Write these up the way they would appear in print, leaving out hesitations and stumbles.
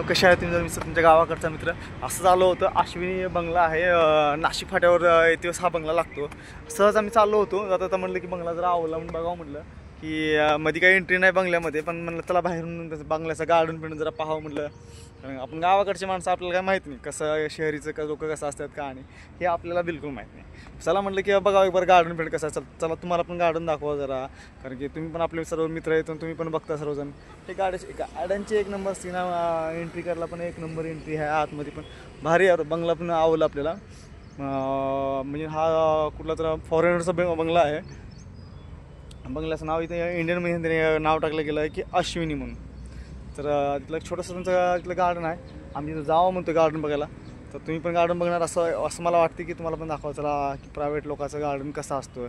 कशा आहे तुम्ही? जर मी तुमच्या गावाकडचा मित्र असं चाललो होतं. अश्विनी बंगला आहे, नाशिक फाट्यावर येते हा बंगला लागतो. सहज आम्ही चाललो होतो. आता म्हटलं की बंगला जरा आवडला म्हणून बघावं म्हटलं की मध्ये काही एंट्री नाही बंगल्यामध्ये, पण म्हणलं चला बाहेरून बंगल्याचं गार्डन पण जरा पाहावं म्हटलं. आपण गावाकडचे माणसं आपल्याला काय माहीत नाही कसं शहरीचं का लोक कसं असतात का, आणि हे आपल्याला बिलकुल माहीत नाही. चला म्हटलं की बघावं एक बरं गार्डन पेंट कसं असतं. चला तुम्हाला पण गार्डन दाखवा जरा, कारण की तुम्ही पण आपले सर्व मित्र आहेत तुम्ही पण बघता सर्वजण. हे गार्डनची एक नंबर सीन, एंट्री करायला पण एक नंबर एंट्री आहे. आतमध्ये पण भारी आहे, बंगला पण आवडला आपल्याला. म्हणजे हा कुठला तर फॉरेनरचा बंगला आहे. बंगल्याचं नाव इथे इंडियन मध्ये नाव टाकलं गेलं आहे की अश्विनी म्हणून. तर तिथलं एक छोटंसं तुमचं तिथलं गार्डन आहे. आम्ही तिथं जावं म्हणतो गार्डन बघायला. तर तुम्ही पण गार्डन बघणार असं मला वाटते की तुम्हाला पण दाखवा चला की प्रायव्हेट लोकांचं गार्डन कसं असतो.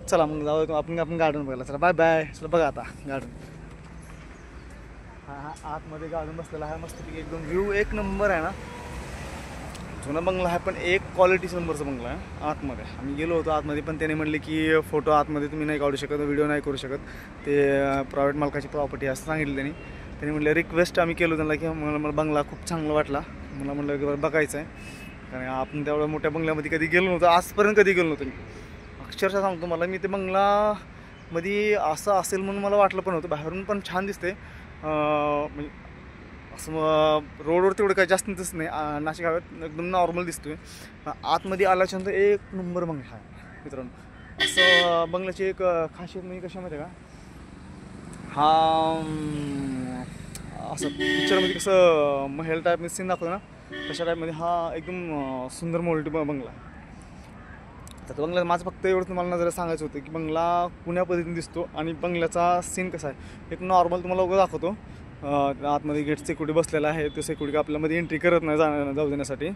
चला मग जाऊ आपण गार्डन बघायला. चला बाय बाय. चला बघा आता गार्डन. हा आतमध्ये गार्डन बसलेला आहे मस्तपैकी एकदम व्ह्यू एक नंबर आहे ना. जुना बंगला आहे पण एक क्वालिटी नंबरचा बंगला आहे. आतमध्ये आम्ही गेलो होतो आतमध्ये, पण त्याने म्हणले की फोटो आतमध्ये तुम्ही नाही काढू शकत, व्हिडिओ नाही करू शकत, ते प्रायव्हेट मालकाची प्रॉपर्टी असं सांगितलं त्यांनी म्हणलं. रिक्वेस्ट आम्ही केलो त्यांना की मला बंगला खूप चांगला वाटला, मला म्हणलं की बघायचं आहे. कारण आपण तेवढ्या मोठ्या बंगल्यामध्ये कधी गेलो नव्हतो, आजपर्यंत कधी गेलो नव्हतो मी. अक्षरशः सांगतो मला, मी ते बंगलामध्ये असं असेल म्हणून मला वाटलं पण होतं. बाहेरून पण छान दिसते, म्हणजे असं रोडवर तेवढं काही जास्त दिसत नाही. नाशिक गावात एकदम नॉर्मल दिसतोय. आतमध्ये आल्याच्यानंतर एक नंबर बंगला आहे मित्रांनो. असं बंगल्याची एक खासियत म्हणजे कशामध्ये का, हा असं पिक्चरमध्ये कसं महल टाईपमध्ये सीन दाखवतो ना, तशा टाईपमध्ये हा एकदम सुंदर मोठी बंगला आहे. तर बंगला माझं फक्त एवढं तुम्हाला जरा सांगायचं होतं की बंगला पुण्या पद्धतीने दिसतो आणि बंगल्याचा सीन कसा आहे एक नॉर्मल तुम्हाला उगा दाखवतो. आतमध्ये गेट सिक्युरिटी बसलेला आहे, तो सिक्युरिटी आपल्यामध्ये एंट्री करत नाही जाऊ देण्यासाठी.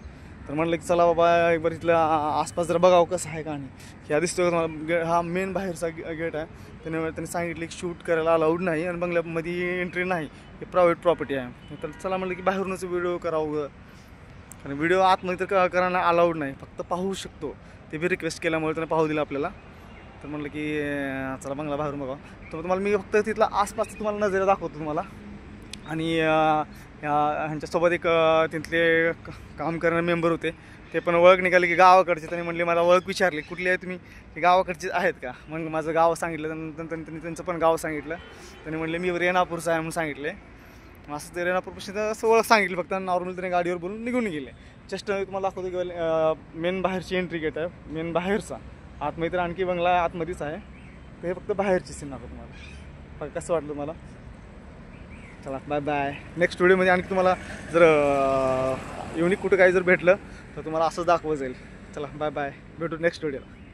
तर म्हटलं की चला बाबा एक बार इथलं आसपास जर बघावं कसं आहे का. आणि ह्या दिसतो तुम्हाला हा मेन बाहेरचा गेट आहे. त्यांनी सांगितलं की शूट करायला अलाउड नाही आणि बंगल्यामध्ये एंट्री नाही, हे प्रायव्हेट प्रॉपर्टी आहे. तर चला म्हटलं की बाहेरूनच व्हिडिओ करावं, आणि व्हिडिओ आतमध्ये तर करायला अलाउड नाही, फक्त पाहू शकतो. ते बी रिक्वेस्ट केल्यामुळे त्याने पाहू दिलं आपल्याला. तर म्हटलं की चला बंगला बाहेरून बघा. तर तुम्हाला मी फक्त तिथला आसपास तुम्हाला नजर दाखवतो तुम्हाला. आणि ह्यांच्यासोबत एक तिथले काम करणारे मेंबर होते, ते पण ओळख निघाली की गावाकडचे. त्यांनी म्हणले मला ओळख विचारली कुठली आहे तुम्ही, ते गावाकडचे आहेत का. मग माझं गाव सांगितलं, त्यांनी त्यांचं पण गाव सांगितलं. त्यांनी म्हणले मी रेणापूरचं आहे म्हणून सांगितले. असं ते रेणापूरपाशी असं ओळख सांगितली फक्त. नॉर्मल त्याने गाडीवर बोलून निघून गेले. जस्ट तुम्हाला दाखवतो की मेन बाहेरची एंट्री गेट आहे, मेन बाहेरचा. आतमध्ये तर आणखी बंगला आतमध्येच आहे, तर हे फक्त बाहेरची सीन दाखवतो तुम्हाला. कसं वाटलं तुम्हाला? चला बाय बाय. नेक्स्ट व्हिडिओमध्ये आणखी तुम्हाला जर युनिक कुठं काही जर भेटलं तर तुम्हाला असंच दाखवलं जाईल. चला बाय बाय, भेटू नेक्स्ट व्हिडिओला.